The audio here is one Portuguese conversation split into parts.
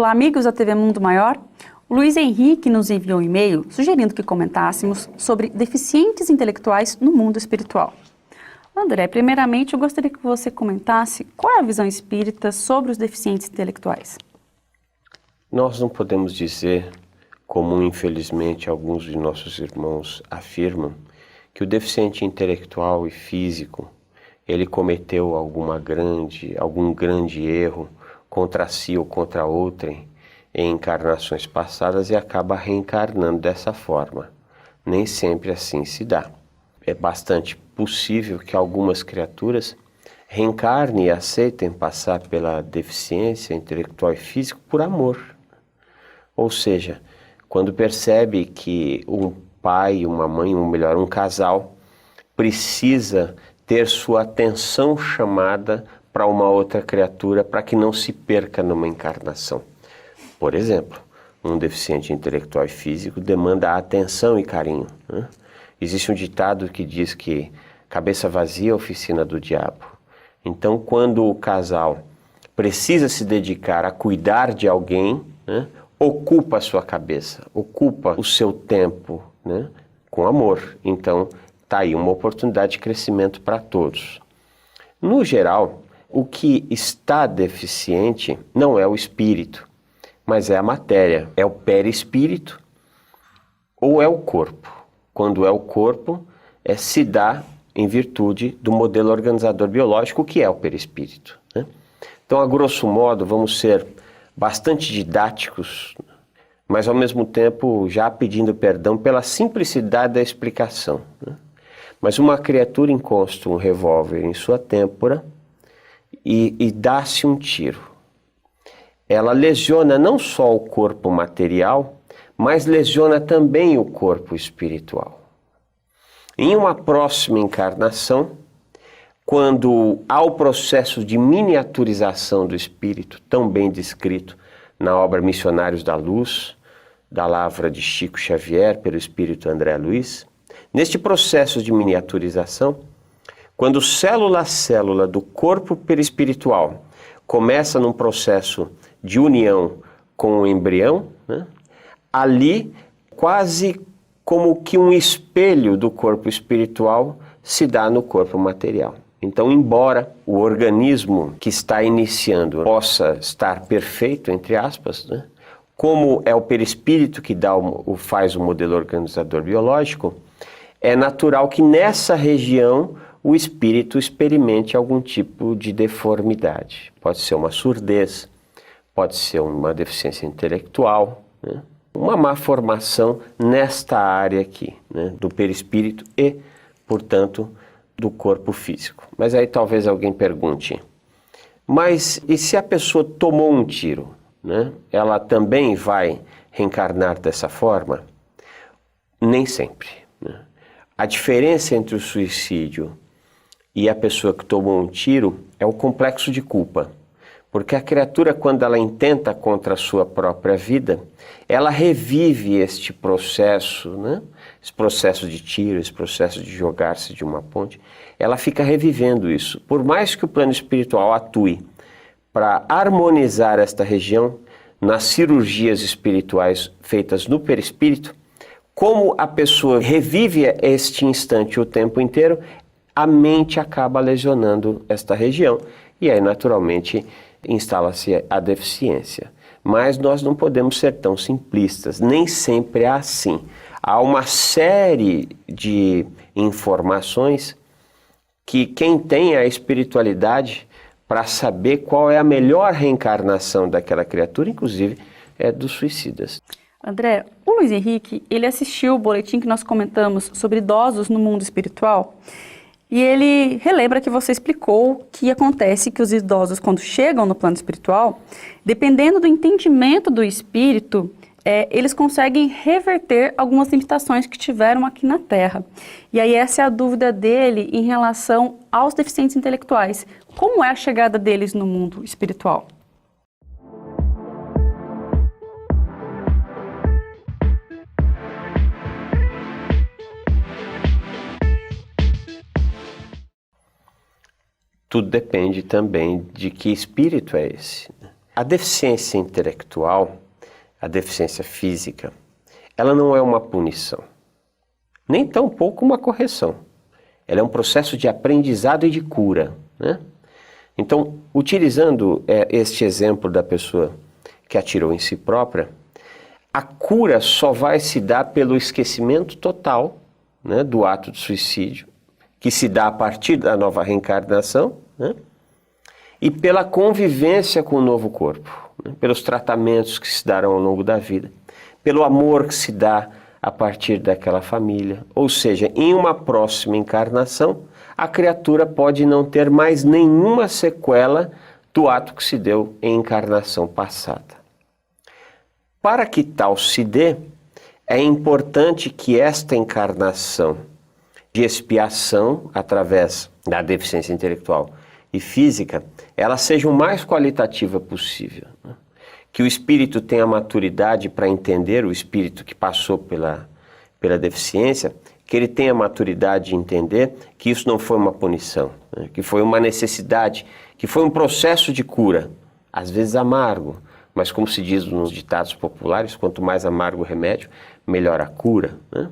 Olá, amigos da TV Mundo Maior. O Luiz Henrique nos enviou um e-mail sugerindo que comentássemos sobre deficientes intelectuais no mundo espiritual. André, primeiramente eu gostaria que você comentasse qual é a visão espírita sobre os deficientes intelectuais. Nós não podemos dizer, como infelizmente alguns de nossos irmãos afirmam, que o deficiente intelectual e físico, ele cometeu algum grande erro contra si ou contra outrem em encarnações passadas e acaba reencarnando dessa forma. Nem sempre assim se dá. É bastante possível que algumas criaturas reencarnem e aceitem passar pela deficiência intelectual e física por amor. Ou seja, quando percebe que um pai, uma mãe, ou melhor, um casal, precisa ter sua atenção chamada para uma outra criatura para que não se perca numa encarnação. Por exemplo, um deficiente intelectual e físico demanda atenção e carinho, né? Existe um ditado que diz que cabeça vazia é a oficina do diabo. Então, quando o casal precisa se dedicar a cuidar de alguém, né, ocupa a sua cabeça, ocupa o seu tempo, né, com amor. Então, está aí uma oportunidade de crescimento para todos. No geral, o que está deficiente não é o espírito, mas é a matéria, é o perispírito ou é o corpo. Quando é o corpo, se dá em virtude do modelo organizador biológico, que é o perispírito, né? Então, a grosso modo, vamos ser bastante didáticos, mas ao mesmo tempo já pedindo perdão pela simplicidade da explicação, né? Mas uma criatura encosta um revólver em sua têmpora e dá-se um tiro. Ela lesiona não só o corpo material, mas lesiona também o corpo espiritual. Em uma próxima encarnação, quando há o processo de miniaturização do espírito, tão bem descrito na obra Missionários da Luz, da lavra de Chico Xavier, pelo espírito André Luiz, neste processo de miniaturização, quando célula a célula do corpo perispiritual começa num processo de união com o embrião, né? Ali, quase como que um espelho do corpo espiritual se dá no corpo material. Então, embora o organismo que está iniciando possa estar perfeito, entre aspas, né? Como é o perispírito que faz o modelo organizador biológico, é natural que nessa região o espírito experimente algum tipo de deformidade. Pode ser uma surdez, pode ser uma deficiência intelectual, né? Uma má formação nesta área aqui, né? Do perispírito e, portanto, do corpo físico. Mas aí talvez alguém pergunte, mas e se a pessoa tomou um tiro, né? Ela também vai reencarnar dessa forma? Nem sempre, né? A diferença entre o suicídio e a pessoa que tomou um tiro é o complexo de culpa. Porque a criatura, quando ela intenta contra a sua própria vida, ela revive este processo, né? Esse processo de tiro, esse processo de jogar-se de uma ponte, ela fica revivendo isso. Por mais que o plano espiritual atue para harmonizar esta região nas cirurgias espirituais feitas no perispírito, como a pessoa revive este instante o tempo inteiro, a mente acaba lesionando esta região e aí naturalmente instala-se a deficiência. Mas nós não podemos ser tão simplistas, nem sempre é assim. Há uma série de informações que quem tem a espiritualidade para saber qual é a melhor reencarnação daquela criatura, inclusive, é dos suicidas. André, o Luiz Henrique, ele assistiu o boletim que nós comentamos sobre idosos no mundo espiritual e ele relembra que você explicou que acontece que os idosos, quando chegam no plano espiritual, dependendo do entendimento do espírito, eles conseguem reverter algumas limitações que tiveram aqui na Terra. E aí essa é a dúvida dele em relação aos deficientes intelectuais. Como é a chegada deles no mundo espiritual? Tudo depende também de que espírito é esse. A deficiência intelectual, a deficiência física, ela não é uma punição, nem tampouco uma correção. Ela é um processo de aprendizado e de cura, né? Então, utilizando este exemplo da pessoa que atirou em si própria, a cura só vai se dar pelo esquecimento total, né, do ato de suicídio, que se dá a partir da nova reencarnação, né, e pela convivência com o novo corpo, né, pelos tratamentos que se darão ao longo da vida, pelo amor que se dá a partir daquela família. Ou seja, em uma próxima encarnação, a criatura pode não ter mais nenhuma sequela do ato que se deu em encarnação passada. Para que tal se dê, é importante que esta encarnação de expiação, através da deficiência intelectual e física, ela seja o mais qualitativa possível, né? Que o espírito tenha maturidade para entender, o espírito que passou pela deficiência, que ele tenha maturidade de entender que isso não foi uma punição, né? Que foi uma necessidade, que foi um processo de cura, às vezes amargo, mas como se diz nos ditados populares, quanto mais amargo o remédio, melhor a cura, né?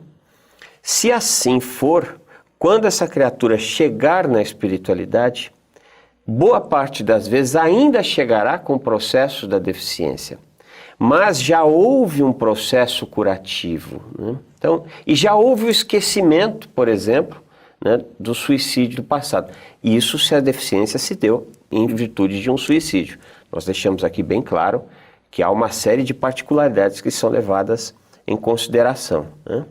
Se assim for, quando essa criatura chegar na espiritualidade, boa parte das vezes ainda chegará com o processo da deficiência, mas já houve um processo curativo, né? Então, e já houve o esquecimento, por exemplo, né, do suicídio do passado. Isso se a deficiência se deu em virtude de um suicídio. Nós deixamos aqui bem claro que há uma série de particularidades que são levadas em consideração, né?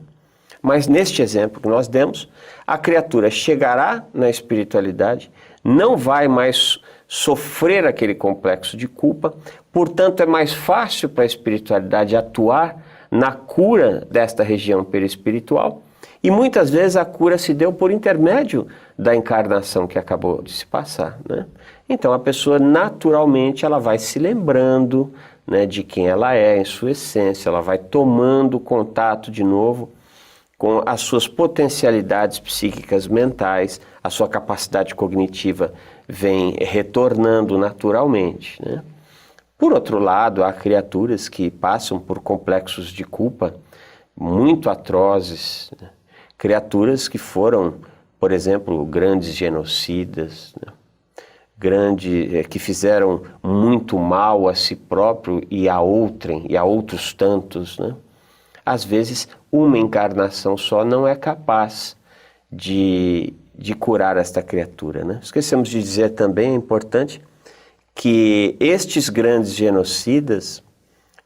Mas neste exemplo que nós demos, a criatura chegará na espiritualidade, não vai mais sofrer aquele complexo de culpa, portanto é mais fácil para a espiritualidade atuar na cura desta região perispiritual, e muitas vezes a cura se deu por intermédio da encarnação que acabou de se passar, né? Então a pessoa naturalmente ela vai se lembrando, né, de quem ela é em sua essência, ela vai tomando contato de novo com as suas potencialidades psíquicas mentais, a sua capacidade cognitiva vem retornando naturalmente, né? Por outro lado, há criaturas que passam por complexos de culpa muito atrozes, né? Criaturas que foram, por exemplo, grandes genocidas, né? Que fizeram muito mal a si próprio e a outrem, e a outros tantos, né? Às vezes, uma encarnação só não é capaz de curar esta criatura, né? Esquecemos de dizer também, é importante, que estes grandes genocidas,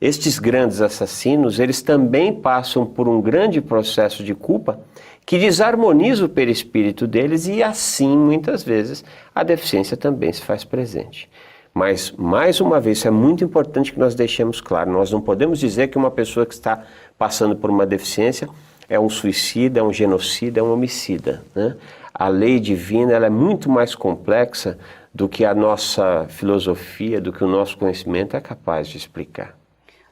estes grandes assassinos, eles também passam por um grande processo de culpa que desarmoniza o perispírito deles e assim, muitas vezes, a deficiência também se faz presente. Mas, mais uma vez, isso é muito importante que nós deixemos claro, nós não podemos dizer que uma pessoa que está passando por uma deficiência é um suicida, é um genocida, é um homicida, né? A lei divina ela é muito mais complexa do que a nossa filosofia, do que o nosso conhecimento é capaz de explicar.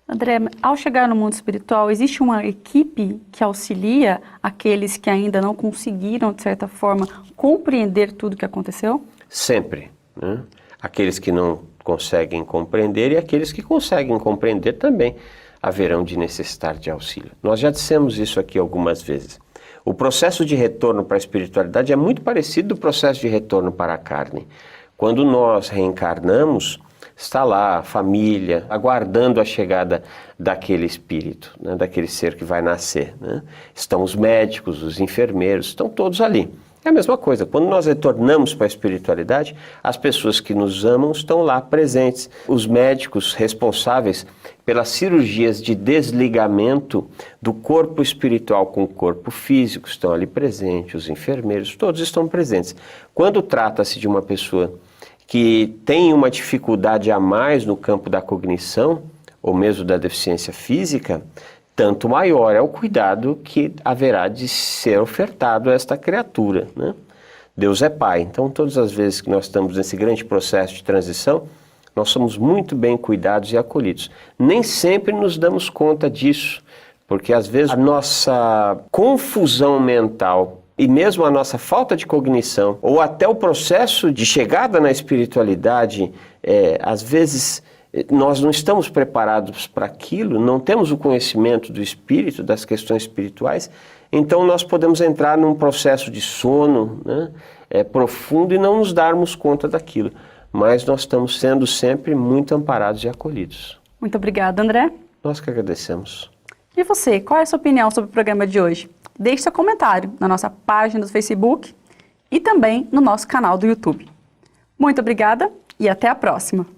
André, ao chegar no mundo espiritual, existe uma equipe que auxilia aqueles que ainda não conseguiram, de certa forma, compreender tudo o que aconteceu? Sempre, né? Aqueles que não conseguem compreender e aqueles que conseguem compreender também haverão de necessitar de auxílio. Nós já dissemos isso aqui algumas vezes. O processo de retorno para a espiritualidade é muito parecido do processo de retorno para a carne. Quando nós reencarnamos, está lá a família, aguardando a chegada daquele espírito, né, daquele ser que vai nascer, né? Estão os médicos, os enfermeiros, estão todos ali. É a mesma coisa, quando nós retornamos para a espiritualidade, as pessoas que nos amam estão lá presentes. Os médicos responsáveis pelas cirurgias de desligamento do corpo espiritual com o corpo físico estão ali presentes, os enfermeiros, todos estão presentes. Quando trata-se de uma pessoa que tem uma dificuldade a mais no campo da cognição, ou mesmo da deficiência física, tanto maior é o cuidado que haverá de ser ofertado a esta criatura, né? Deus é Pai, então todas as vezes que nós estamos nesse grande processo de transição, nós somos muito bem cuidados e acolhidos. Nem sempre nos damos conta disso, porque às vezes a nossa confusão mental e mesmo a nossa falta de cognição, ou até o processo de chegada na espiritualidade, às vezes nós não estamos preparados para aquilo, não temos o conhecimento do espírito, das questões espirituais, então nós podemos entrar num processo de sono, né, profundo e não nos darmos conta daquilo. Mas nós estamos sendo sempre muito amparados e acolhidos. Muito obrigada, André. Nós que agradecemos. E você, qual é a sua opinião sobre o programa de hoje? Deixe seu comentário na nossa página do Facebook e também no nosso canal do YouTube. Muito obrigada e até a próxima!